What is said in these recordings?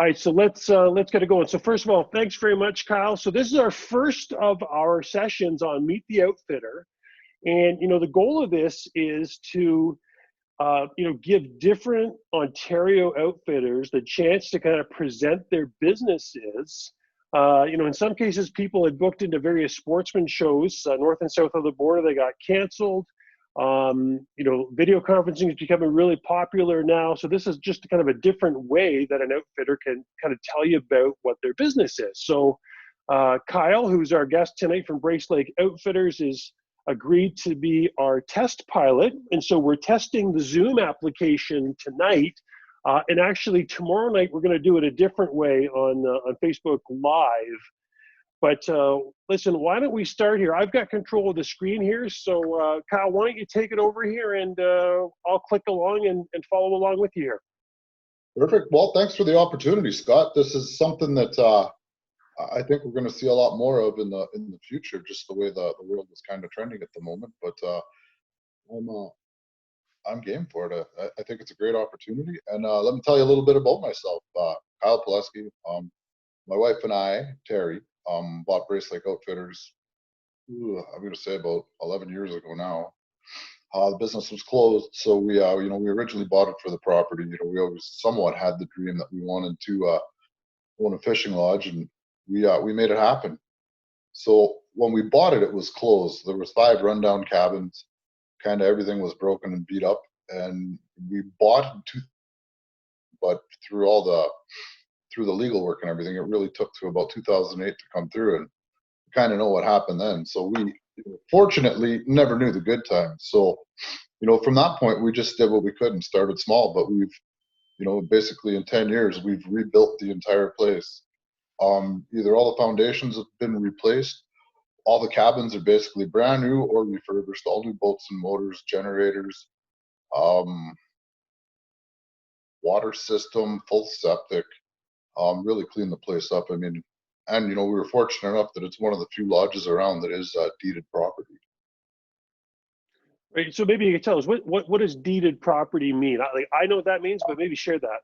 All right, so let's get it going. So first of all, thanks very much, Kyle. So this is our first of our sessions on Meet the Outfitter, and the goal of this is to give different Ontario outfitters the chance to kind of present their businesses. In some cases, people had booked into various sportsman shows north and south of the border. They got canceled. Video conferencing is becoming really popular now. So this is just kind of a different way that an outfitter can kind of tell you about what their business is. So Kyle, who's our guest tonight from Brace Lake Outfitters, is agreed to be our test pilot. And so we're testing the Zoom application tonight. And actually tomorrow night, we're going to do it a different way on Facebook Live. But listen, why don't we start here? I've got control of the screen here. So Kyle, why don't you take it over here, and I'll click along and follow along with you here. Perfect. Well, thanks for the opportunity, Scott. This is something that I think we're going to see a lot more of in the future, just the way the world is kind of trending at the moment. But I'm game for it. I think it's a great opportunity. And let me tell you a little bit about myself. Kyle Pileski, my wife and I, Terry, bought Brace Lake Outfitters, I'm going to say about 11 years ago now. The business was closed, so we originally bought it for the property. We always somewhat had the dream that we wanted to own a fishing lodge, and we made it happen. So when we bought it, it was closed. There was 5 rundown cabins. Kind of everything was broken and beat up, and we bought it but through the legal work and everything, it really took to about 2008 to come through, and you kind of know what happened then. So we fortunately never knew the good times. So, from that point, we just did what we could and started small, but we've, basically in 10 years, we've rebuilt the entire place. Either all the foundations have been replaced, all the cabins are basically brand new or refurbished, all new boats and motors, generators, water system, full septic. Really clean the place up. I mean, and we were fortunate enough that it's one of the few lodges around that is deeded property. Right. So maybe you could tell us what does deeded property mean? I know what that means, but maybe share that.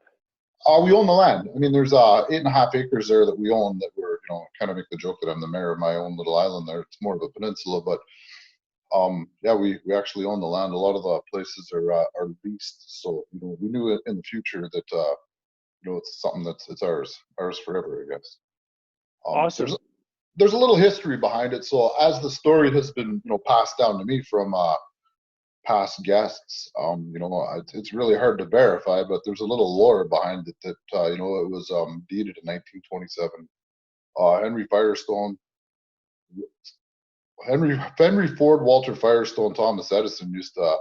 We own the land. I mean, there's 8.5 acres there that we own that we're, kind of make the joke that I'm the mayor of my own little island there. It's more of a peninsula, but we actually own the land. A lot of the places are leased. So, we knew in the future that, it's something it's ours forever, I guess. Awesome. There's a little history behind it. So as the story has been, passed down to me from past guests, it's really hard to verify, but there's a little lore behind it that, it was deeded in 1927. Henry Ford, Walter Firestone, Thomas Edison used to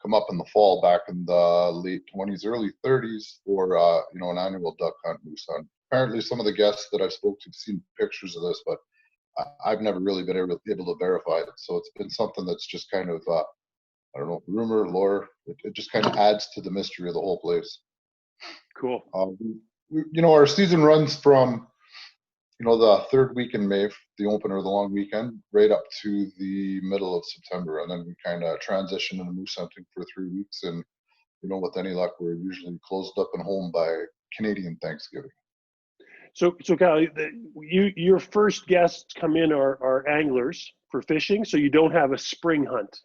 come up in the fall back in the late 20s, early 30s for, an annual duck hunt, moose hunt. Apparently some of the guests that I've spoken to have seen pictures of this, but I've never really been able to verify it. So it's been something that's just kind of, I don't know, rumor, lore. It just kind of adds to the mystery of the whole place. Cool. Our season runs from, the 3rd week in May, the opener of the long weekend, right up to the middle of September. And then we kind of transition into moose hunting for 3 weeks. And, with any luck, we're usually closed up and home by Canadian Thanksgiving. So Kyle, your first guests come in are anglers for fishing, so you don't have a spring hunt.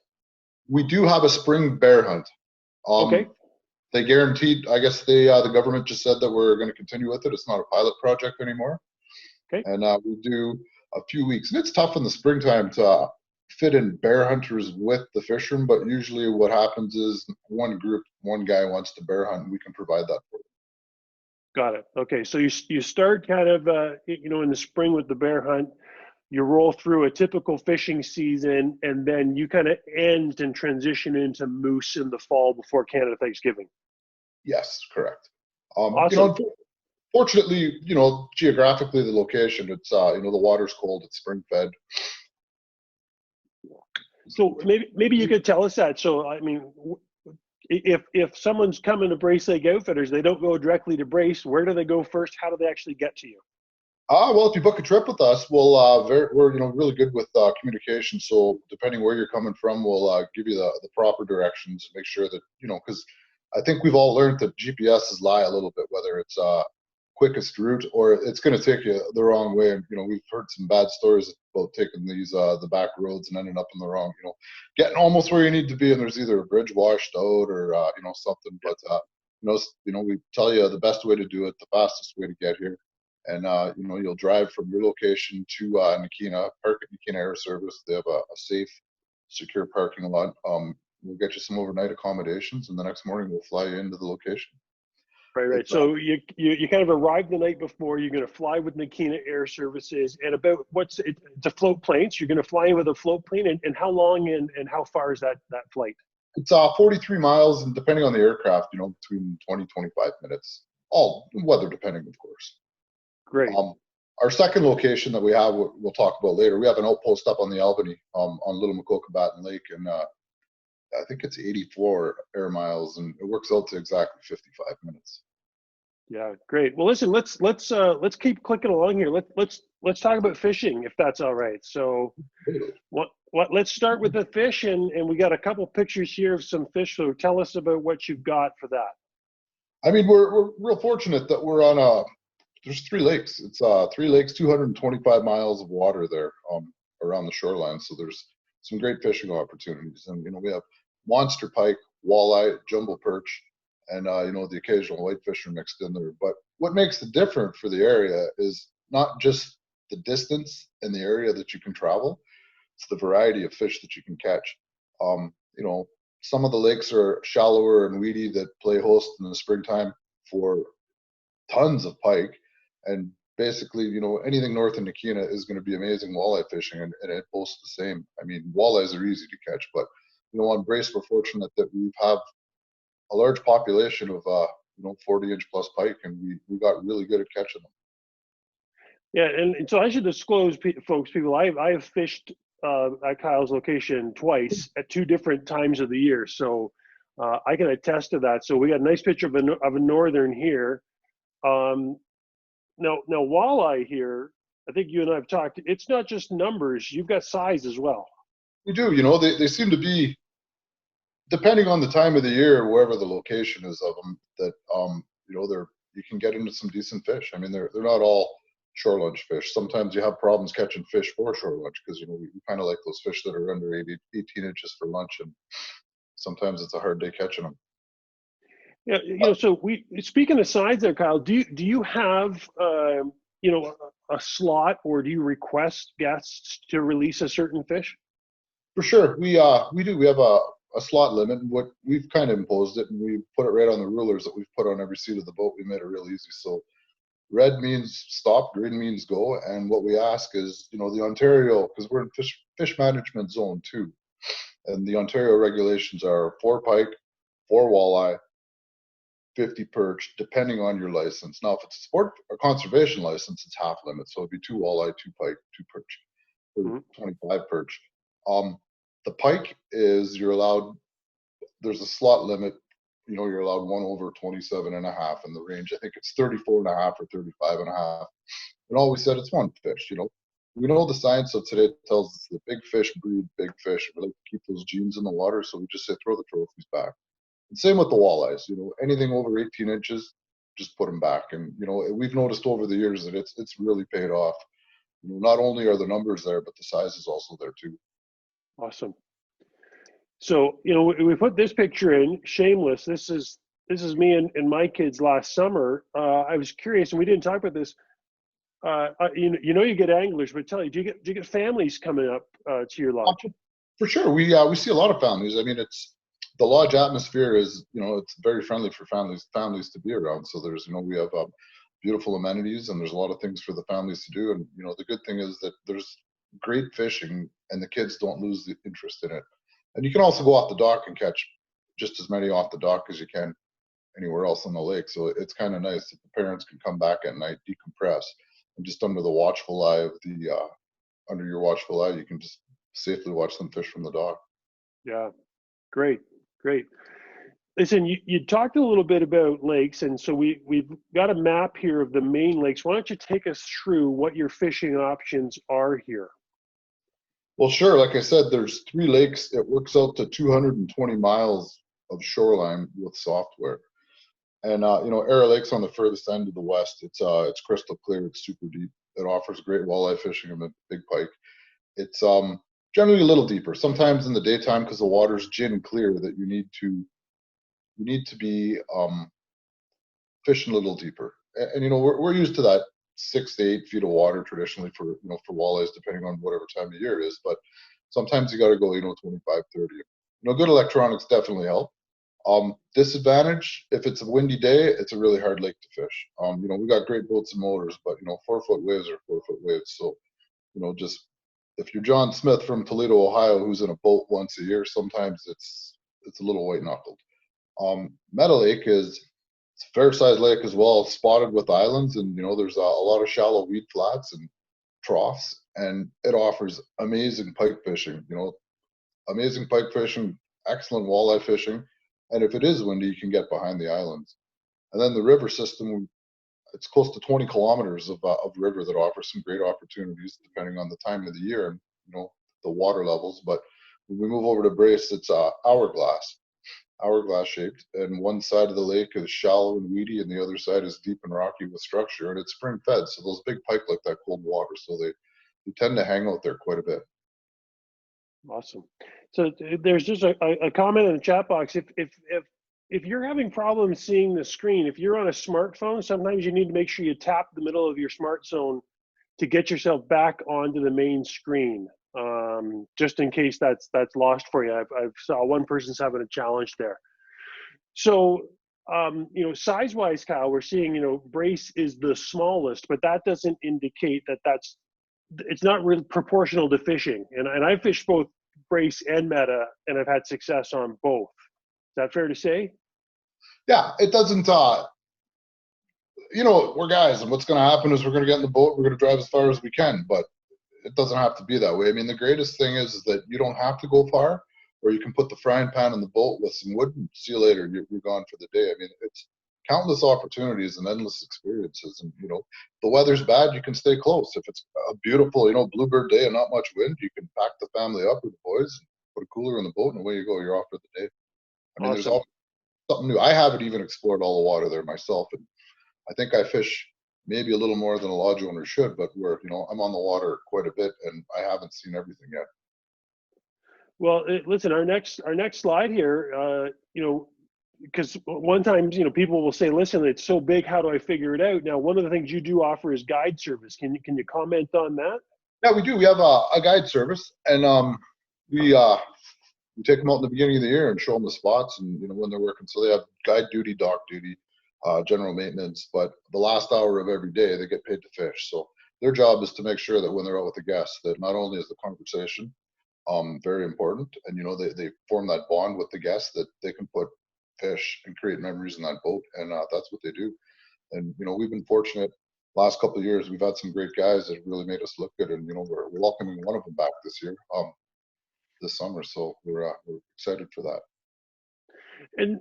We do have a spring bear hunt. Okay. They guaranteed, I guess the government just said that we're going to continue with it. It's not a pilot project anymore. Okay. And we do a few weeks. And it's tough in the springtime to fit in bear hunters with the fishermen, but usually what happens is one guy wants to bear hunt, and we can provide that for them. Got it. Okay. So you start kind of, in the spring with the bear hunt. You roll through a typical fishing season, and then you kind of end and transition into moose in the fall before Canada Thanksgiving. Yes, correct. Awesome. Fortunately, geographically, the location, it's, the water's cold, it's spring fed. So maybe you could tell us that. So, I mean, if someone's coming to Brace Lake Outfitters, they don't go directly to Brace. Where do they go first? How do they actually get to you? Well, if you book a trip with us, we're really good with communication. So depending where you're coming from, we'll give you the proper directions. Make sure that because I think we've all learned that GPSs lie a little bit, whether it's quickest route, or it's going to take you the wrong way. And we've heard some bad stories about taking these the back roads and ending up in the wrong, getting almost where you need to be, and there's either a bridge washed out or something. But we tell you the best way to do it, the fastest way to get here, and you'll drive from your location to Nakina, park at Nakina Air Service. They have a safe, secure parking lot. We'll get you some overnight accommodations, and the next morning we'll fly you into the location. Right. So you kind of arrive the night before. You're going to fly with Nakina Air Services, and it's a float plane. So you're going to fly in with a float plane, and how long and how far is that flight? It's 43 miles, and depending on the aircraft, between 20-25 minutes, all weather depending, of course. Great. Our second location that we have, we'll talk about later. We have an outpost up on the Albany, on Little Macokabatten Lake, and I think it's 84 air miles, and it works out to exactly 55 minutes. Yeah, great. Well, listen, let's keep clicking along here. Let's talk about fishing, if that's all right. So, let's start with the fish, and we got a couple pictures here of some fish. So, tell us about what you've got for that. I mean, we're real fortunate that we're on there's 3 lakes. It's 3 lakes, 225 miles of water there around the shoreline. So there's some great fishing opportunities, and we have monster pike, walleye, jumbo perch, and the occasional whitefish are mixed in there. But what makes the difference for the area is not just the distance and the area that you can travel; it's the variety of fish that you can catch. Some of the lakes are shallower and weedy that play host in the springtime for tons of pike, and basically, anything north of Nakina is going to be amazing walleye fishing, and it boasts the same. I mean, walleyes are easy to catch, but on Brace, we're fortunate that we have a large population of 40-inch plus pike, and we got really good at catching them. Yeah, and so I should disclose, people, I have fished at Kyle's location twice at 2 different times of the year, so I can attest to that. So we got a nice picture of a northern here. Now walleye here, I think you and I have talked. It's not just numbers; you've got size as well. We do. They seem to be, depending on the time of the year, wherever the location is of them, that you can get into some decent fish. I mean, they're not all shore lunch fish. Sometimes you have problems catching fish for shore lunch because we kind of like those fish that are under 18 inches for lunch, and sometimes it's a hard day catching them. Yeah, so speaking of size there, Kyle, do you have a slot, or do you request guests to release a certain fish? For sure, we do. We have a slot limit, and what we've kind of imposed it, and we put it right on the rulers that we've put on every seat of the boat. We made it real easy. So red means stop, green means go, and what we ask is, the Ontario, because we're in fish management zone 2, and the Ontario regulations are 4 pike, 4 walleye, 50 perch, depending on your license. Now, if it's a sport or conservation license, it's half limit, so it'd be 2 walleye, 2 pike, 2 perch, or 25 perch. The pike is there's a slot limit. You're allowed 1 over 27 and a half in the range. I think it's 34 and a half or 35 and a half. And all we said, it's one fish. We know the science of today tells us that big fish breed big fish. We like to keep those genes in the water, so we just say throw the trophies back. And same with the walleyes. Anything over 18 inches, just put them back. And we've noticed over the years that it's really paid off. Not only are the numbers there, but the size is also there too. Awesome. So we put this picture in. Shameless. This is me and my kids last summer. I was curious, and we didn't talk about this. You get anglers, but do you get families coming up to your lodge? For sure, we see a lot of families. I mean, it's the lodge atmosphere is it's very friendly for families to be around. So there's we have beautiful amenities, and there's a lot of things for the families to do. And the good thing is that there's great fishing, and the kids don't lose the interest in it. And you can also go off the dock and catch just as many off the dock as you can anywhere else on the lake. So it's kind of nice that the parents can come back at night, decompress, and just under your watchful eye, you can just safely watch them fish from the dock. Yeah, great. Listen, you talked a little bit about lakes, and so we've got a map here of the main lakes. Why don't you take us through what your fishing options are here? Well, sure. Like I said, there's 3 lakes. It works out to 220 miles of shoreline with software. And Arrow Lake's on the furthest end of the west. It's crystal clear. It's super deep. It offers great walleye fishing and big pike. It's generally a little deeper. Sometimes in the daytime, because the water's gin clear, that you need to be fishing a little deeper. And we're used to that 6 to 8 feet of water traditionally for walleyes, depending on whatever time of year it is. But sometimes you got to go 25, 30. Good electronics definitely help. Disadvantage, if it's a windy day, it's a really hard lake to fish. We got great boats and motors, but 4-foot waves are 4-foot waves. So, just if you're John Smith from Toledo, Ohio, who's in a boat once a year, sometimes it's a little white knuckled. Meadow Lake it's a fair sized lake as well, spotted with islands, and there's a lot of shallow weed flats and troughs, and it offers amazing pike fishing. Amazing pike fishing, excellent walleye fishing. And if it is windy, you can get behind the islands. And then the river system, it's close to 20 kilometers of river that offers some great opportunities depending on the time of the year and, the water levels. But when we move over to Brace, it's hourglass shaped. And one side of the lake is shallow and weedy, and the other side is deep and rocky with structure. And it's spring fed. So those big pike like that cold water. So they tend to hang out there quite a bit. Awesome. So there's just a comment in the chat box. If you're having problems seeing the screen, if you're on a smartphone, sometimes you need to make sure you tap the middle of your smart zone to get yourself back onto the main screen, just in case that's lost for you. I've saw one person's having a challenge there. So, size-wise, Kyle, we're seeing, Brace is the smallest, but that doesn't indicate it's not really proportional to fishing. And I fished both Brace and Meta, and I've had success on both. Is that fair to say? Yeah, it doesn't. We're guys, and what's going to happen is we're going to get in the boat. We're going to drive as far as we can, but it doesn't have to be that way. I mean, the greatest thing is that you don't have to go far, or you can put the frying pan in the boat with some wood and see you later. You're gone for the day. I mean, it's countless opportunities and endless experiences. And, if the weather's bad, you can stay close. If it's a beautiful, bluebird day and not much wind, you can pack the family up with the boys, and put a cooler in the boat, and away you go. You're off for the day. I mean, There's all something new. I haven't even explored all the water there myself, and I think I fish maybe a little more than a lodge owner should, but I'm on the water quite a bit, and I haven't seen everything yet. Well, listen, our next slide here, because one time, people will say, listen, it's so big, how do I figure it out? Now, one of the things you do offer is guide service. Can you comment on that? Yeah, we do. We have a guide service, and we take them out in the beginning of the year and show them the spots and when they're working. So they have guide duty, dock duty, general maintenance, but the last hour of every day they get paid to fish. So their job is to make sure that when they're out with the guests, that not only is the conversation very important, and they form that bond with the guests, that they can put fish and create memories in that boat, and that's what they do. And we've been fortunate. Last couple of years, we've had some great guys that really made us look good, and we're welcoming one of them back this year, this summer. So we're excited for that. And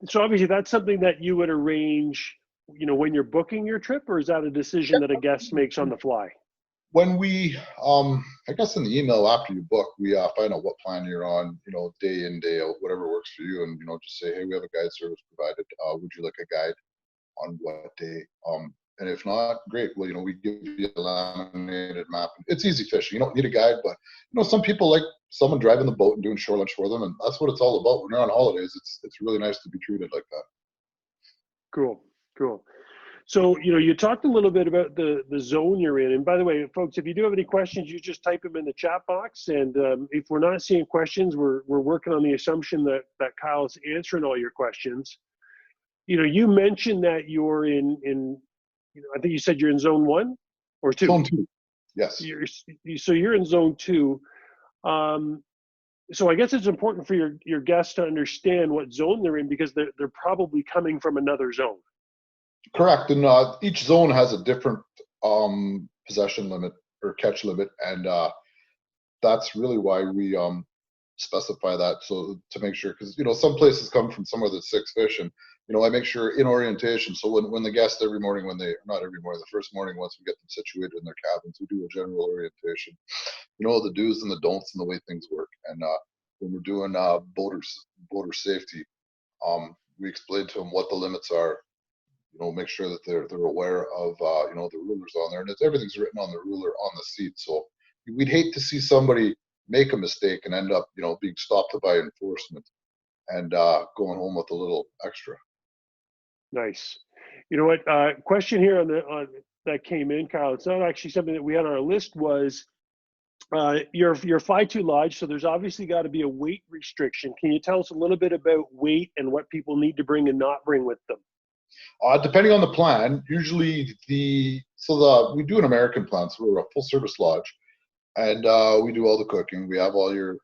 so obviously that's something that you would arrange, when you're booking your trip, or is that a decision that a guest makes on the fly? When we, I guess in the email after you book, we find out what plan you're on, day in, day out, whatever works for you, and just say, hey, we have a guide service provided. Would you like a guide on what day? And if not, great. Well, we give you a laminated map. It's easy fishing. You don't need a guide, but some people like someone driving the boat and doing shore lunch for them, and that's what it's all about. When you're on holidays, it's really nice to be treated like that. Cool. So, you talked a little bit about the zone you're in. And by the way, folks, if you do have any questions, you just type them in the chat box. And if we're not seeing questions, we're working on the assumption that Kyle's answering all your questions. You mentioned that you're in I think you said you're in zone 1 or 2. Zone 2, yes. So you're in zone 2. So I guess it's important for your guests to understand what zone they're in, because they're probably coming from another zone. Correct, and each zone has a different possession limit or catch limit, and that's really why we specify that, so to make sure, because some places come from somewhere that's 6 fish, and I make sure in orientation. So when the guests every morning, not every morning, the first morning, once we get them situated in their cabins, we do a general orientation. The do's and the don'ts and the way things work. And when we're doing boater safety, we explain to them what the limits are. Make sure that they're aware of the rulers on there, and everything's written on the ruler on the seat. So we'd hate to see somebody make a mistake and end up being stopped by enforcement and going home with a little extra. Nice. You know what? Question here on that came in, Kyle. It's not actually something that we had on our list. Was your Phi-2 Lodge? So there's obviously got to be a weight restriction. Can you tell us a little bit about weight and what people need to bring and not bring with them? Depending on the plan, usually we do an American plan, so we're a full service lodge, and we do all the cooking. We have all your,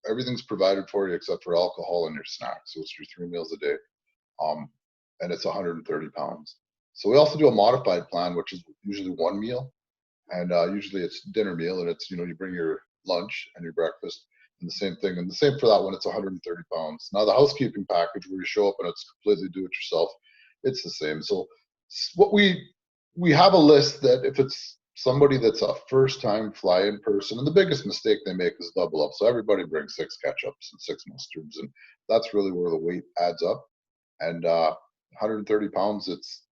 everything's provided for you except for alcohol and your snacks. So it's your 3 meals a day, and it's 130 pounds. So we also do a modified plan, which is usually 1 meal, and usually it's dinner meal, and it's you bring your lunch and your breakfast. And the same thing, and the same for that one. It's 130 pounds. Now the housekeeping package, where you show up and it's completely do it yourself, it's the same. So what we have a list that if it's somebody that's a first time fly-in person, and the biggest mistake they make is double up. So everybody brings 6 ketchups and 6 mustards, and that's really where the weight adds up. And 130 pounds, it's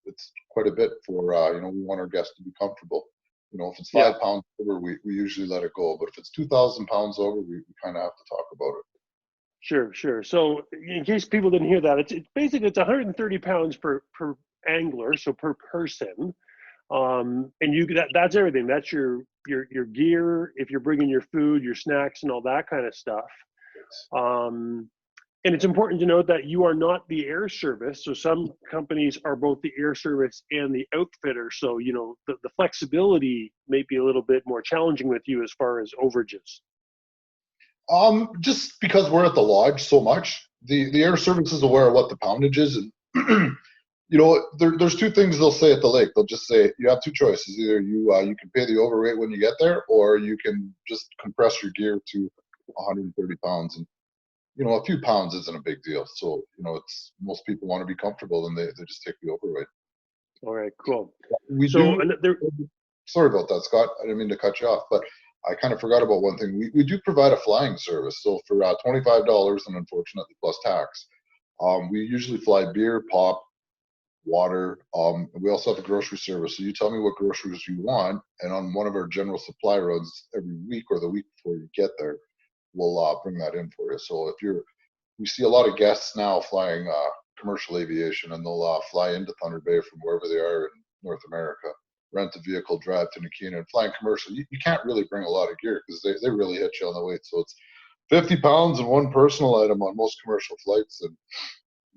quite a bit for we want our guests to be comfortable. If it's 5 pounds over, we usually let it go. But if it's 2,000 pounds over, we kind of have to talk about it. Sure. So in case people didn't hear that, it's basically it's 130 pounds per angler, so per person. And that's everything. That's your gear. If you're bringing your food, your snacks, and all that kind of stuff. And it's important to note that you are not the air service. So some companies are both the air service and the outfitter. So, the flexibility may be a little bit more challenging with you as far as overages. Just because we're at the lodge so much, the air service is aware of what the poundage is. And, there's 2 things they'll say at the lake. They'll just say, you have 2 choices. Either you can pay the overweight when you get there, or you can just compress your gear to 130 pounds. And, a few pounds isn't a big deal. So, it's most people want to be comfortable, and they just take the overweight. All right, cool. Sorry about that, Scott. I didn't mean to cut you off, but I kind of forgot about one thing. We do provide a flying service. So for $25, and unfortunately plus tax, we usually fly beer, pop, water. We also have a grocery service. So you tell me what groceries you want, and on one of our general supply runs every week or the week before you get there, we'll bring that in for you. So we see a lot of guests now flying commercial aviation, and they'll fly into Thunder Bay from wherever they are in North America, rent a vehicle, drive to Nakina, and flying commercial. You can't really bring a lot of gear because they really hit you on the weight. So it's 50 pounds and 1 personal item on most commercial flights, and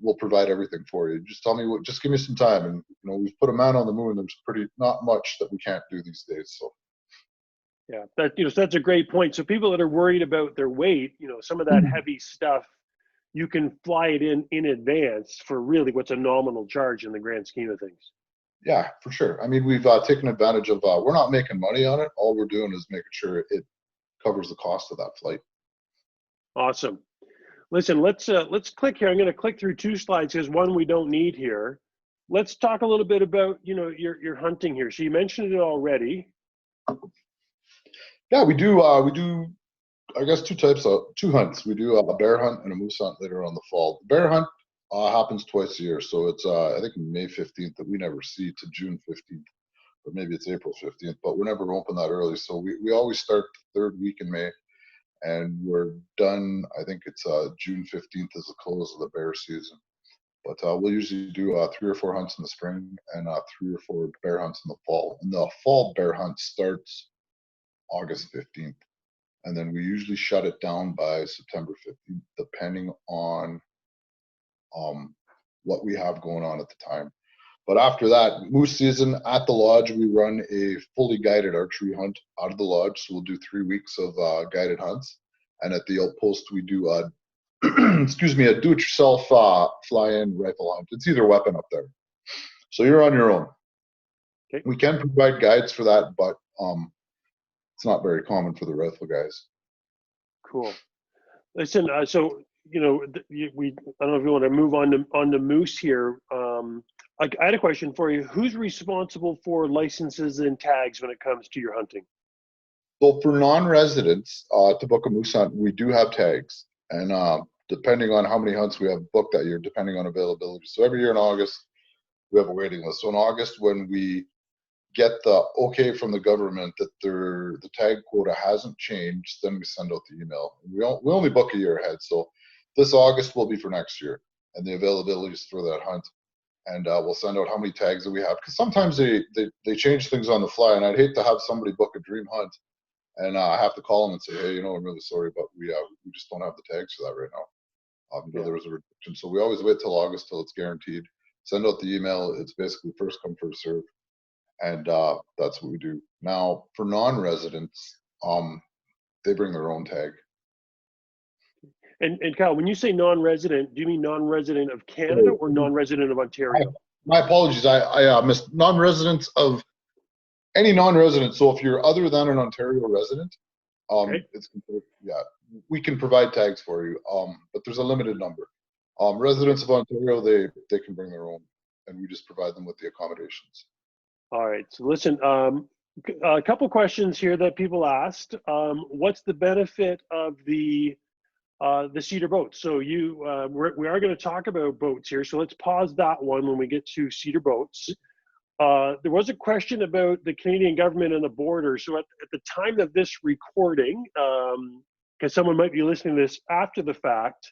we'll provide everything for you. Just tell me just give me some time. And, we've put a man on the moon. There's not much that we can't do these days. So. Yeah, so that's a great point. So people that are worried about their weight, some of that heavy stuff, you can fly it in advance for really what's a nominal charge in the grand scheme of things. Yeah, for sure. I mean, we've taken advantage of, we're not making money on it. All we're doing is making sure it covers the cost of that flight. Awesome. Listen, let's click here. I'm going to click through 2 slides because one we don't need here. Let's talk a little bit about, your hunting here. So you mentioned it already. Yeah, we do, I guess 2 hunts. We do a bear hunt and a moose hunt later on the fall. The bear hunt happens twice a year. So it's, I think May 15th that we never see to June 15th, or maybe it's April 15th, but we're never open that early. So we always start the 3rd week in May, and we're done, I think it's June 15th is the close of the bear season. But we'll usually do 3 or 4 hunts in the spring and 3 or 4 bear hunts in the fall. And the fall bear hunt starts August 15th. And then we usually shut it down by September 15th, depending on what we have going on at the time. But after that, moose season at the lodge, we run a fully guided archery hunt out of the lodge. So we'll do 3 weeks of guided hunts. And at the outpost, we do a do-it-yourself fly-in rifle hunt. It's either weapon up there. So you're on your own. Okay. We can provide guides for that, but it's not very common for the rifle guys. Cool. Listen, so I don't know if you want to move on to moose here. I had a question for you. Who's responsible for licenses and tags when it comes to your hunting? So for non-residents to book a moose hunt, we do have tags, and depending on how many hunts we have booked that year, depending on availability. So every year in August, we have a waiting list. So in August, when we get the okay from the government that the tag quota hasn't changed, then we send out the email. We only book a year ahead. So this August will be for next year, and the availability is for that hunt. And we'll send out how many tags that we have, because sometimes they change things on the fly, and I'd hate to have somebody book a dream hunt and I have to call them and say, hey, I'm really sorry, but we just don't have the tags for that right now. There was a reduction, so we always wait till August till it's guaranteed. Send out the email. It's basically first come first serve, and that's what we do. Now for non-residents, they bring their own tag. And Kyle, when you say non-resident, do you mean non-resident of Canada or non-resident of Ontario? My apologies. I missed non-residents of any non-resident. So if you're other than an Ontario resident, it's considered, we can provide tags for you, but there's a limited number. Residents of Ontario, they can bring their own, and we just provide them with the accommodations. All right. So listen, a couple questions here that people asked. What's the benefit of the cedar boats? So we are going to talk about boats here. So let's pause that one when we get to cedar boats. There was a question about the Canadian government and the border. So at the time of this recording, because someone might be listening to this after the fact,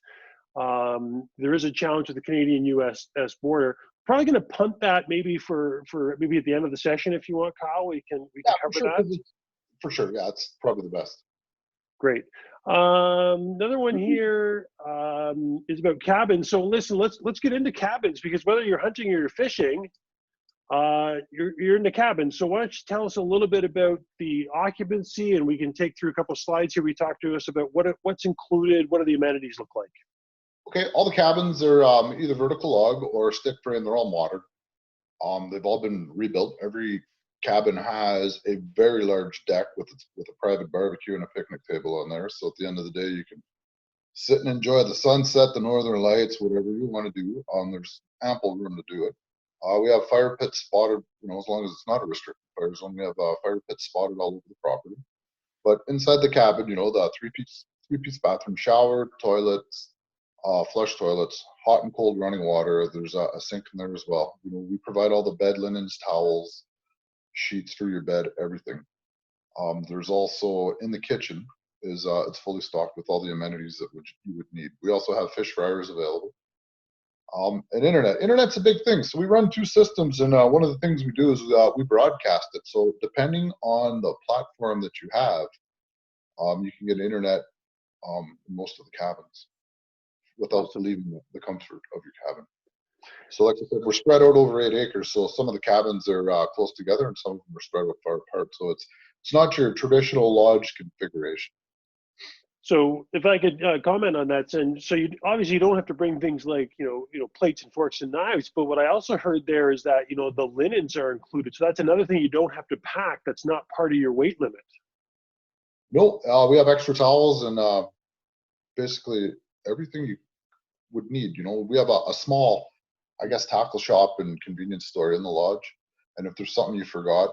there is a challenge with the Canadian-US border. Probably going to punt that maybe for maybe at the end of the session if you want, Kyle. We can cover that. For sure, yeah, it's probably the best. Great. Another one here is about cabins. So listen, let's get into cabins, because whether you're hunting or you're fishing, you're in the cabin. So why don't you tell us a little bit about the occupancy, and we can take through a couple slides here. We talk to us about what's included, what do the amenities look like? Okay, all the cabins are either vertical log or stick frame. They're all modern. They've all been rebuilt. Every cabin has a very large deck with a private barbecue and a picnic table on there. So at the end of the day, you can sit and enjoy the sunset, the northern lights, whatever you want to do. There's ample room to do it. We have fire pits spotted, as long as it's not a restricted fire zone. We have fire pits spotted all over the property. But inside the cabin, the three-piece bathroom, shower, toilets, flush toilets, hot and cold running water. There's a sink in there as well. We provide all the bed linens, towels, sheets for your bed, everything. There's also in the kitchen it's fully stocked with all the amenities that you would need. We also have fish fryers available. And internet's a big thing. So we run two systems, and one of the things we do is we broadcast it. So depending on the platform that you have, you can get internet in most of the cabins without leaving the comfort of your cabin. So like I said, we're spread out over 8 acres. So some of the cabins are close together, and some of them are spread out far apart. So it's not your traditional lodge configuration. So if I could comment on that, and so you obviously don't have to bring things like plates and forks and knives, but what I also heard there is that the linens are included. So that's another thing you don't have to pack. That's not part of your weight limit. No, we have extra towels and basically everything you would need. We have a small, tackle shop and convenience store in the lodge, and if there's something you forgot,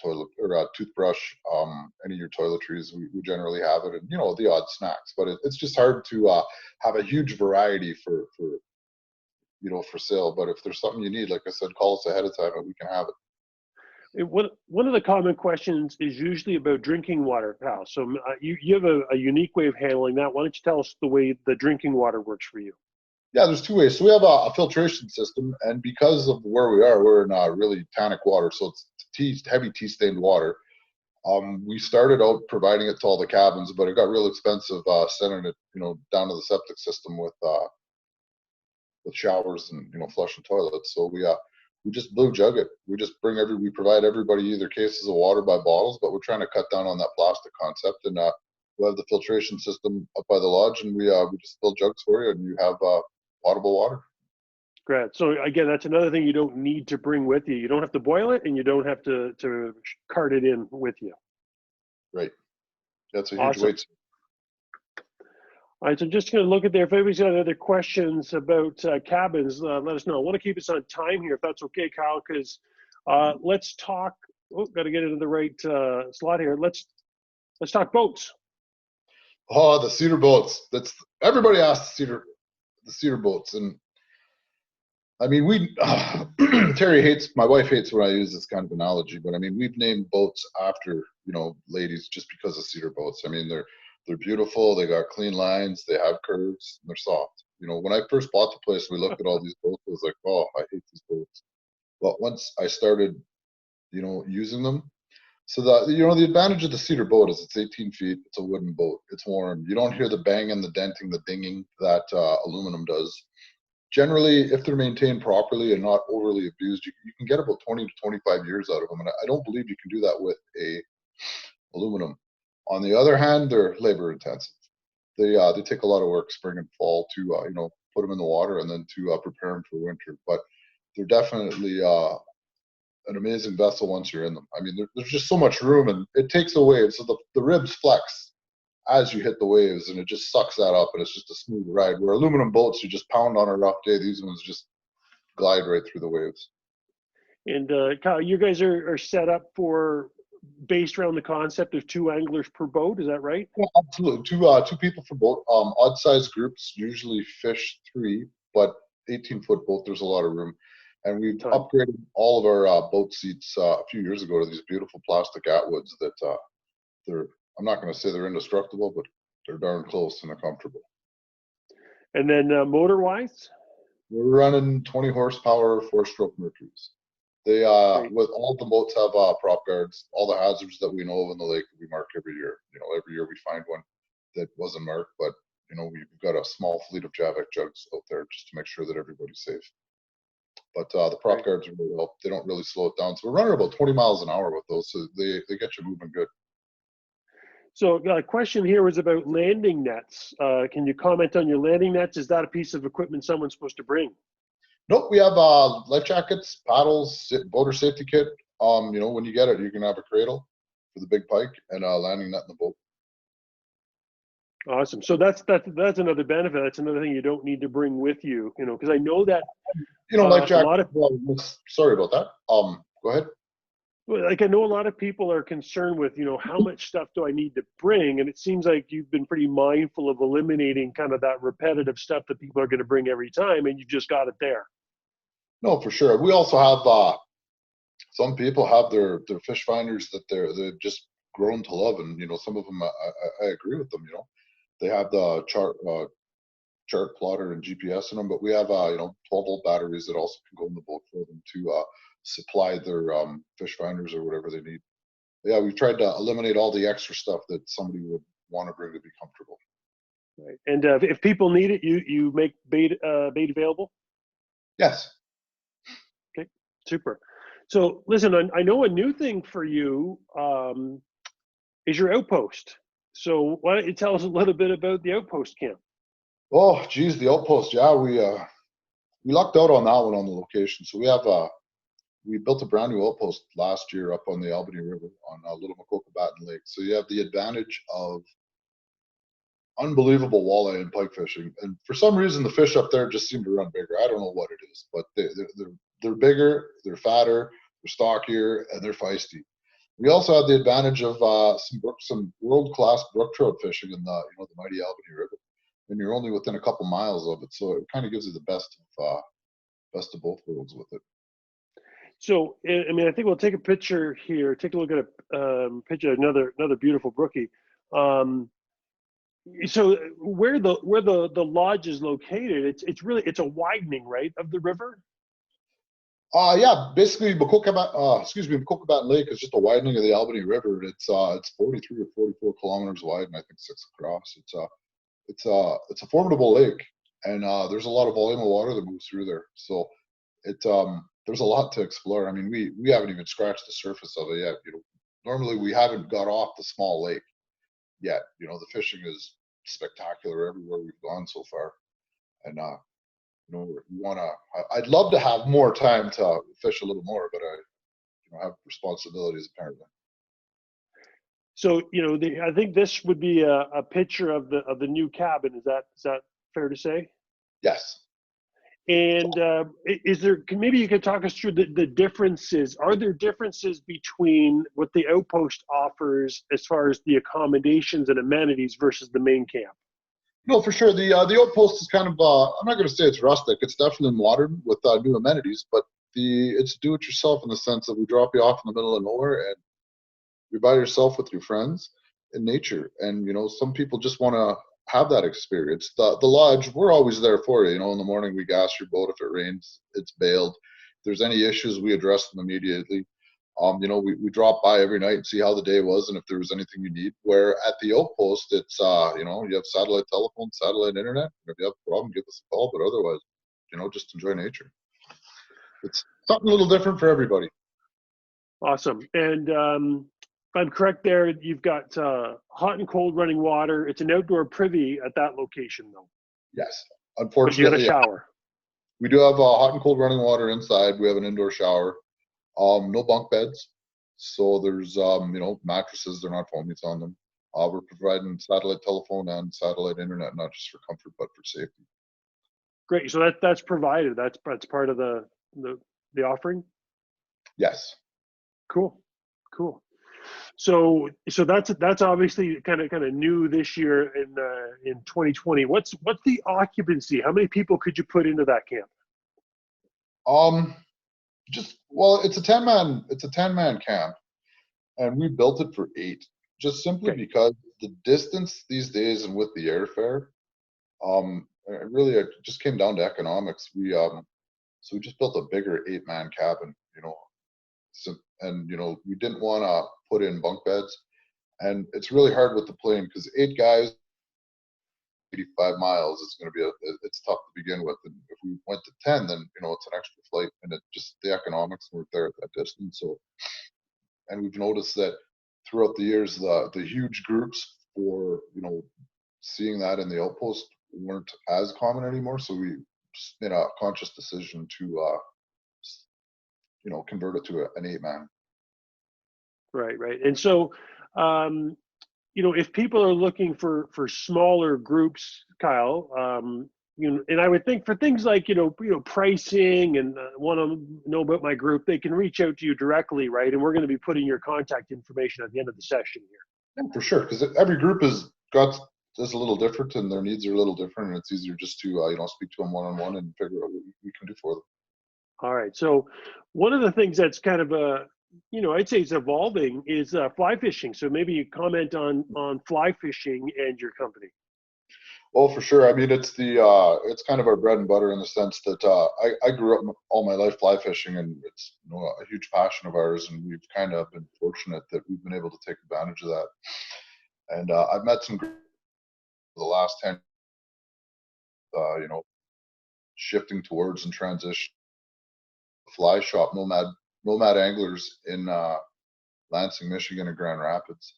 toilet or toothbrush, any of your toiletries, we generally have it, and the odd snacks. But it's just hard to have a huge variety for sale. But if there's something you need, like I said, call us ahead of time and we can have it. One of the common questions is usually about drinking water, Pal. So you have a unique way of handling that. Why don't you tell us the way the drinking water works for you? Yeah, there's two ways. So we have a filtration system, and because of where we are, we're in really tannic water, so it's heavy tea-stained water. We started out providing it to all the cabins, but it got real expensive sending it, down to the septic system with showers and flush and toilets. So we just blue jug it. We provide everybody either cases of water by bottles, but we're trying to cut down on that plastic concept, and we have the filtration system up by the lodge, and we just fill jugs for you, and you have potable water. Great. So again, that's another thing you don't need to bring with you. You don't have to boil it, and you don't have to cart it in with you. Right. That's a huge weight. All right, so just going to look at there. If anybody's got other questions about cabins, let us know. I want to keep us on time here, if that's okay, Kyle, because let's talk. Oh, got to get into the right slot here. Let's talk boats. Oh, the cedar boats. That's everybody asks the cedar boats, and I mean we Terry hates my wife hates when I use this kind of analogy, but I mean we've named boats after ladies just because of cedar boats. I mean they're beautiful. They got clean lines. They have curves. And they're soft. When I first bought the place, we looked at all these boats. I was like, oh, I hate these boats. But once I started, using them. So the advantage of the cedar boat is it's 18 feet. It's a wooden boat. It's warm. You don't hear the banging, the denting, the dinging that aluminum does. Generally, if they're maintained properly and not overly abused, you can get about 20 to 25 years out of them. And I don't believe you can do that with a aluminum. On the other hand, they're labor intensive. They take a lot of work spring and fall to put them in the water and then to prepare them for winter. But they're definitely an amazing vessel once you're in them. I mean, there's just so much room, and it takes the waves, so the ribs flex as you hit the waves, and it just sucks that up, and it's just a smooth ride. Where aluminum boats, you just pound on a rough day. These ones just glide right through the waves. And Kyle, you guys are set up for based around the concept of 2 anglers per boat. Is that right? Yeah, absolutely. Two people for boat. Odd size groups usually fish 3, but 18-foot boat, there's a lot of room. And we've upgraded all of our boat seats a few years ago to these beautiful plastic Atwoods that I'm not going to say they're indestructible, but they're darn close and they're comfortable. And then motor-wise? We're running 20 horsepower, 4-stroke Mercuries. They with all the boats have prop guards, all the hazards that we know of in the lake that we mark every year. Every year we find one that wasn't marked, but we've got a small fleet of Javik jugs out there just to make sure that everybody's safe. But the prop guards are really help. They don't really slow it down. So we're running about 20 miles an hour with those, so they get you moving good. So a question here was about landing nets. Can you comment on your landing nets? Is that a piece of equipment someone's supposed to bring? Nope, we have life jackets, paddles, boater safety kit. When you get it, you can have a cradle for the big pike and a landing net in the boat. Awesome. So that's another benefit. That's another thing you don't need to bring with you. Because I know that life jacket. Sorry about that. Go ahead. Like I know a lot of people are concerned with, how much stuff do I need to bring? And it seems like you've been pretty mindful of eliminating kind of that repetitive stuff that people are going to bring every time, and you've just got it there. No, for sure. We also have some people have their fish finders that they've just grown to love, and some of them I agree with them. They have the chart plotter and GPS in them, but we have 12-volt batteries that also can go in the boat for them to supply their fish finders or whatever they need. Yeah, we've tried to eliminate all the extra stuff that somebody would want to bring to be comfortable. Right. And if people need it, you make bait available? Yes. Okay, super. So listen, I know a new thing for you is your outpost. So why don't you tell us a little bit about the outpost camp? Oh, geez, the outpost. Yeah, we lucked out on that one on the location. So we built a brand new outpost last year up on the Albany River on Little Macokabatten Lake. So you have the advantage of unbelievable walleye and pike fishing. And for some reason, the fish up there just seem to run bigger. I don't know what it is, but they're bigger, they're fatter, they're stockier, and they're feisty. We also have the advantage of some world-class brook trout fishing in the mighty Albany River, and you're only within a couple miles of it, so it kind of gives you the best of both worlds with it. So, I mean, I think we'll take a picture here. Take a look at a picture of another beautiful brookie. So, where the lodge is located, it's a widening, right, of the river. Yeah, basically Macokabatten Lake is just a widening of the Albany River. It's 43 or 44 kilometers wide, and I think 6 across. It's a formidable lake, and there's a lot of volume of water that moves through there. So there's a lot to explore. I mean, we haven't even scratched the surface of it yet. Normally we haven't got off the small lake yet. The fishing is spectacular everywhere we've gone so far, and I'd love to have more time to fish a little more, but I have responsibilities apparently. So I think this would be a picture of the new cabin. Is that fair to say? Yes. And is there, maybe you could talk us through the differences. Are there differences between what the Outpost offers as far as the accommodations and amenities versus the main camp? No, for sure. The Outpost is kind of I'm not going to say it's rustic. It's definitely modern with new amenities, but it's do it yourself in the sense that we drop you off in the middle of nowhere and you're by yourself with your friends in nature. And some people just want to have that experience. The lodge, we're always there for you. In the morning we gas your boat. If it rains, it's bailed. If there's any issues, we address them immediately. We drop by every night and see how the day was and if there was anything you need. Where at the Outpost, it's you have satellite telephone, satellite internet. If you have a problem, give us a call. But otherwise, just enjoy nature. It's something a little different for everybody. Awesome. And if I'm correct there, you've got hot and cold running water. It's an outdoor privy at that location, though. Yes. But you got a Unfortunately, shower. we do have hot and cold running water inside. We have an indoor shower. No bunk beds. So there's, mattresses. They're not foamies on them. We're providing satellite telephone and satellite internet, not just for comfort, but for safety. Great. So that's provided. That's part of the offering. Yes. Cool. So that's obviously kind of new this year in 2020. What's the occupancy? How many people could you put into that camp? It's a 10-man camp, and we built it for 8, just simply because the distance these days and with the airfare, it just came down to economics. So we just built a bigger 8-man cabin, we didn't want to put in bunk beds, and it's really hard with the plane because 8 guys, 85 miles is going to be it's tough to begin with. And if we went to 10, then it's an extra flight, and it just the economics weren't there at that distance. So, and we've noticed that throughout the years, the huge groups for seeing that in the Outpost weren't as common anymore. So we made a conscious decision to convert it to an 8-man. Right. And so, if people are looking for smaller groups, Kyle, and I would think for things like pricing and want to know about my group, they can reach out to you directly, right? And we're going to be putting your contact information at the end of the session here. Yeah, for sure, because every group is a little different and their needs are a little different, and it's easier just to speak to them one-on-one and figure out what we can do for them. All right. So one of the things that's kind of I'd say it's evolving is fly fishing. So maybe you comment on fly fishing and your company. Well, for sure. I mean, it's kind of our bread and butter in the sense that I grew up all my life fly fishing, and it's a huge passion of ours, and we've kind of been fortunate that we've been able to take advantage of that. And I've met some the last 10, shifting towards and transition fly shop nomad anglers in Lansing, Michigan, and Grand Rapids,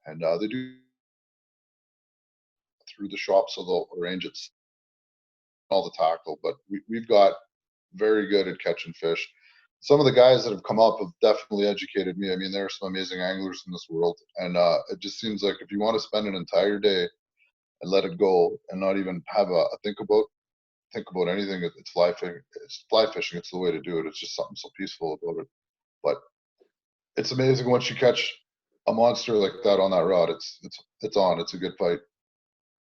and they do through the shop, so they'll arrange it all the tackle. But we've got very good at catching fish. Some of the guys that have come up have definitely educated me. I mean, there are some amazing anglers in this world, and it just seems like if you want to spend an entire day and let it go and not even have a think about anything, it's fly fishing. It's the way to do it. It's just something so peaceful about it. But it's amazing once you catch a monster like that on that rod. It's on. It's a good fight.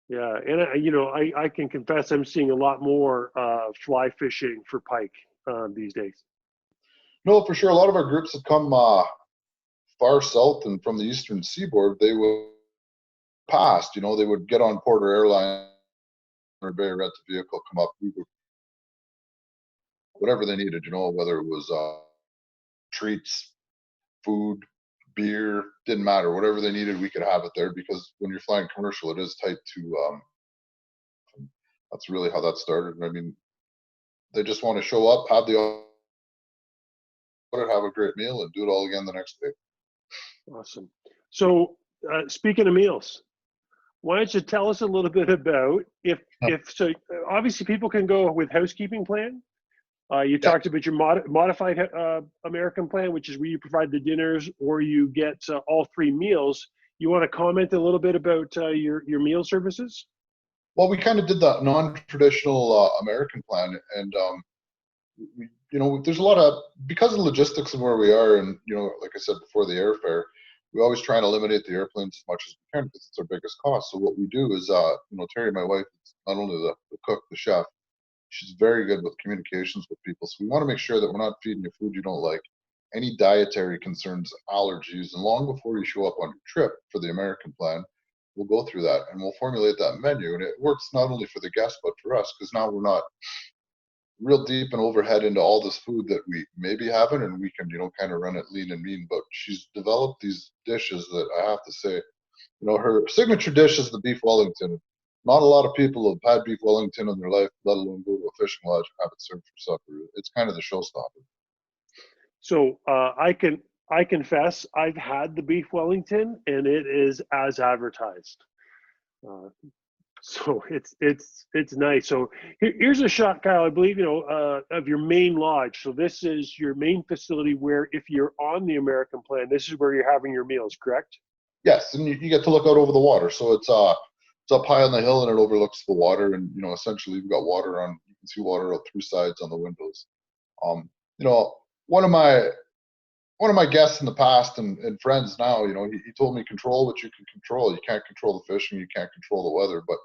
Yeah, and I can confess I'm seeing a lot more fly fishing for pike these days. No, for sure. A lot of our groups have come far south and from the eastern seaboard. They would pass. They would get on Porter Airlines or Bay, rent a vehicle, come up, whatever they needed. Whether it was treats, food, beer, didn't matter. Whatever they needed, we could have it there, because when you're flying commercial, it is tight to. That's really how that started. I mean, they just want to show up, have a great meal, and do it all again the next day. Awesome. So, speaking of meals, why don't you tell us a little bit about if so? Obviously, people can go with housekeeping plan. You talked about your modified American plan, which is where you provide the dinners or you get all 3 meals. You want to comment a little bit about your meal services? Well, we kind of did the non-traditional American plan, and there's a lot of, because of the logistics of where we are, and like I said before, the airfare, we always try and eliminate the airplanes as much as we can because it's our biggest cost. So what we do is, Terry, my wife, is not only the cook, the chef, she's very good with communications with people. So we want to make sure that we're not feeding you food you don't like, any dietary concerns, allergies, and long before you show up on your trip for the American plan, we'll go through that and we'll formulate that menu. And it works not only for the guests, but for us, because now we're not real deep and overhead into all this food that we may be having, and we can, kind of run it lean and mean. But she's developed these dishes that I have to say, her signature dish is the beef Wellington. Not a lot of people have had beef Wellington in their life, let alone go to a fishing lodge and have it served for supper. It's kind of the showstopper. So I confess I've had the beef Wellington, and it is as advertised. Uh, so it's nice. So here's a shot, Kyle. I believe of your main lodge. So this is your main facility where, if you're on the American plan, this is where you're having your meals, correct? Yes, and you get to look out over the water. So it's up high on the hill and it overlooks the water. And essentially you've got water on. You can see water out three sides on the windows. Um, you know, one of my guests in the past and friends now, he told me, control what you can control. You can't control the fishing, you can't control the weather, but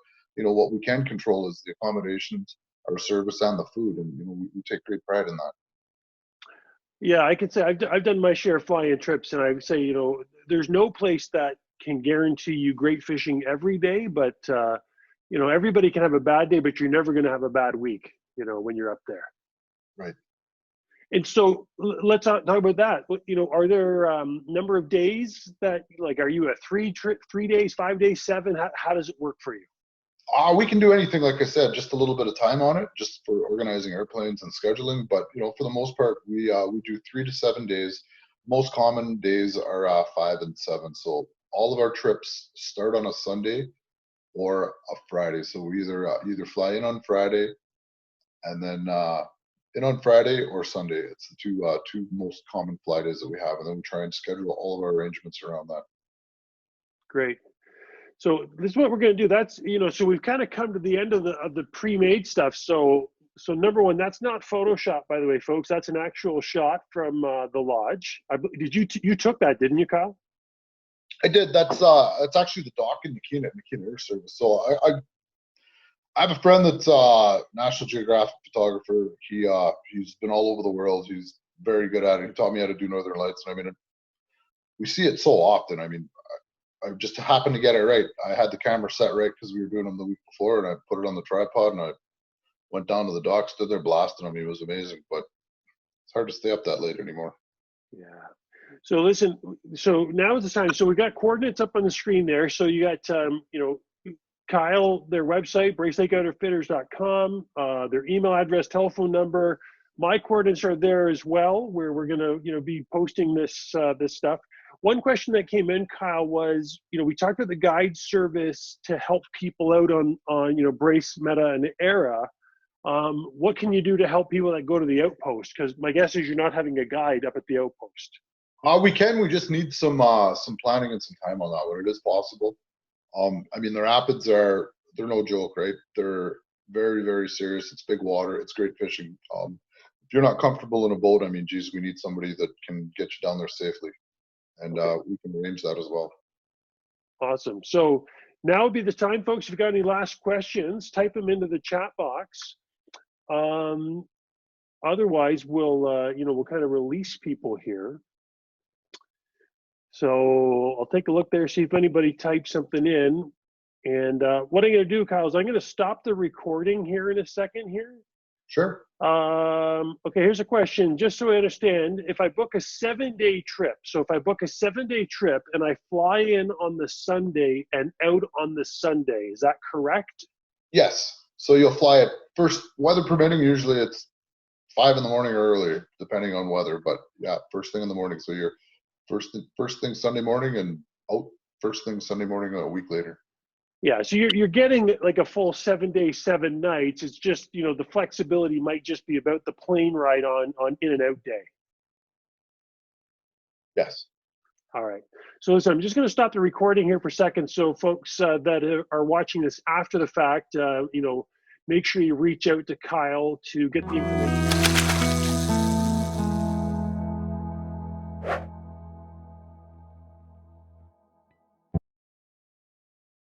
what we can control is the accommodations, our service, and the food, and we take great pride in that. Yeah, I could say I've done my share of flying trips, and I would say there's no place that can guarantee you great fishing every day, but everybody can have a bad day, but you're never going to have a bad week, when you're up there. Right. And so let's talk about that. Are there number of days that, like, are you at 3 days, 5 days, 7? How does it work for you? We can do anything, like I said, just a little bit of time on it, just for organizing airplanes and scheduling. But for the most part, we do 3 to 7 days. Most common days are 5 and 7. So all of our trips start on a Sunday or a Friday. So we either fly in on Friday and then in on Friday or Sunday. It's the two most common fly days that we have, and then we try and schedule all of our arrangements around that. Great. So this is what we're going to do. That's so we've kind of come to the end of the pre-made stuff. So number one, that's not Photoshop, by the way, folks. That's an actual shot from the lodge. Did you took that, didn't you, Kyle? I did. That's actually the dock in Nakina Air Service. So I have a friend that's National Geographic photographer. He's been all over the world. He's very good at it. He taught me how to do Northern Lights. And I mean, we see it so often. I mean, I just happened to get it right. I had the camera set right because we were doing them the week before, and I put it on the tripod, and I went down to the dock, stood there blasting them. It was amazing, but it's hard to stay up that late anymore. Yeah. So listen, so now is the time. So we got coordinates up on the screen there. So you got, Kyle, their website, bracelakeoutfitters.com, their email address, telephone number. My coordinates are there as well, where we're going to, be posting this stuff. One question that came in, Kyle, was, we talked about the guide service to help people out on Brace, Meta, and Era. What can you do to help people that go to the Outpost? Because my guess is you're not having a guide up at the Outpost. We just need some planning and some time on that one. It is possible. I mean, the rapids they're no joke, right? They're very, very serious. It's big water. It's great fishing. If you're not comfortable in a boat, I mean, geez, we need somebody that can get you down there safely. And we can arrange that as well. Awesome. So now would be the time, folks. If you've got any last questions, type them into the chat box. Otherwise, we'll kind of release people here. So I'll take a look there, see if anybody types something in. And what I'm going to do, Kyle, is I'm going to stop the recording here in a second here. Sure. Okay, here's a question, just so I understand. If I book a 7-day trip, so if I book a 7-day trip and I fly in on the Sunday and out on the Sunday, is that correct? Yes. So you'll fly it first, weather permitting. Usually it's 5 in the morning or earlier, depending on weather. But yeah, first thing in the morning. So you're first thing Sunday morning and out first thing Sunday morning a week later. Yeah, so you're getting like a full 7 days, 7 nights. It's just, the flexibility might just be about the plane ride on in and out day. Yes. All right. So listen, I'm just going to stop the recording here for a second. So folks that are watching this after the fact, make sure you reach out to Kyle to get the information.